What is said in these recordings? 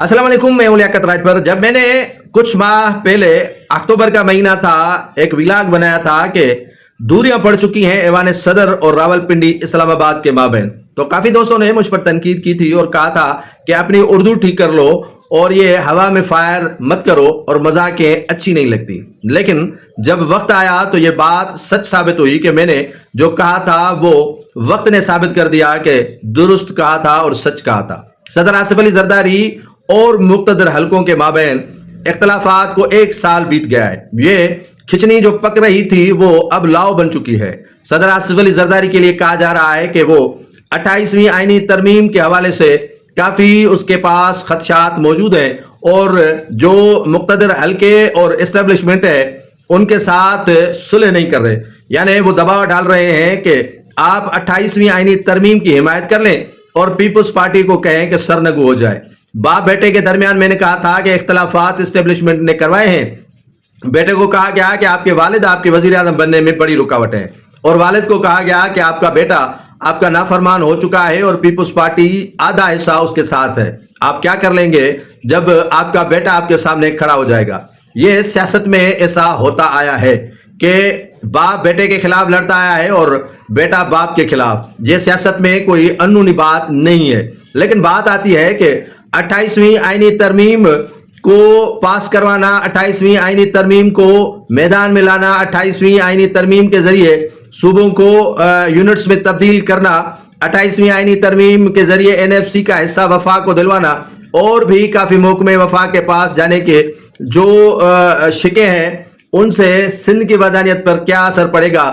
अस्सलाम वालेकुम, मैं हूं लियाकत राजभर। जब मैंने कुछ माह पहले अक्टूबर का महीना था, एक व्लॉग बनाया था कि दूरियां पड़ चुकी हैं ऐवान सदर और रावलपिंडी इस्लामाबाद के माबैन, तो काफी दोस्तों ने मुझ पर तनकीद की थी और कहा था कि अपनी उर्दू ठीक कर लो और ये हवा में फायर मत करो और मजाकें अच्छी नहीं लगती। लेकिन जब वक्त आया तो ये बात सच साबित हुई कि मैंने जो कहा था वो वक्त ने साबित कर दिया कि दुरुस्त कहा था और सच कहा था। सदर आसिफ अली जरदारी और मुक्तदर हलकों के माबैन इख्तलाफात को एक साल बीत गया है। ये खिचनी जो पक रही थी वो अब लाव बन चुकी है। सदर आसिफ अली जरदारी के लिए कहा जा रहा है कि वो 28वीं आईनी तरमीम के हवाले से काफी उसके पास खदशात मौजूद हैं और जो मुक्तदर हलके और एस्टेब्लिशमेंट है उनके साथ सुलह नहीं कर रहे, यानी वो दबाव डाल रहे हैं कि आप 28वीं आईनी तरमीम की हिमायत कर लें और पीपल्स पार्टी को कहें कि सरनगू हो जाए। बाप बेटे के दरमियान मैंने कहा था कि इख्तलाफात एस्टेब्लिशमेंट ने करवाए हैं। बेटे को कहा गया कि आपके वालिद आपके वजीर आजम बनने में बड़ी रुकावट है और वालिद को कहा गया कि आपका बेटा आपका नाफरमान हो चुका है और पीपल्स पार्टी आधा हिस्सा उसके साथ है। आप क्या कर लेंगे जब आपका बेटा आपके सामने खड़ा हो जाएगा। ये सियासत में ऐसा होता आया है कि बाप बेटे के खिलाफ लड़ता आया है और बेटा बाप के खिलाफ। ये सियासत में कोई अनूनी बात नहीं है। लेकिन बात आती है कि 28वीं आईनी तरमीम को पास करवाना, 28वीं आईनी तरमीम को मैदान में लाना, 28वीं आईनी तरमीम के जरिए सूबों को यूनिट्स में तब्दील करना, 28वीं आईनी तरमीम के जरिए एनएफसी का हिस्सा वफाक को दिलवाना और भी काफी महकमे वफाक के पास जाने के जो शिके हैं उनसे सिंध की वदानियत पर क्या असर पड़ेगा,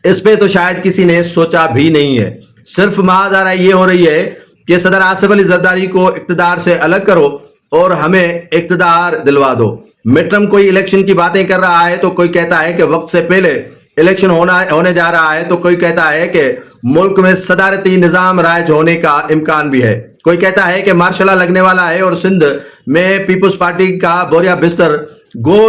इस पे तो शायद किसी ने सोचा भी नहीं है। सिर्फ महाजारा ये हो रही है कि सदर आसिफ अली जरदारी को इक्तदार से अलग करो और हमें इक्तदार दिलवा दो। मिड टर्म कोई इलेक्शन की बातें कर रहा है तो कोई कहता है कि वक्त से पहले इलेक्शन होने जा रहा है, तो कोई कहता है कि मुल्क में सदारती निजाम राज होने का इम्कान भी है। कोई कहता है कि मार्शल लॉ लगने वाला है और सिंध में पीपल्स पार्टी का बोरिया बिस्तर गो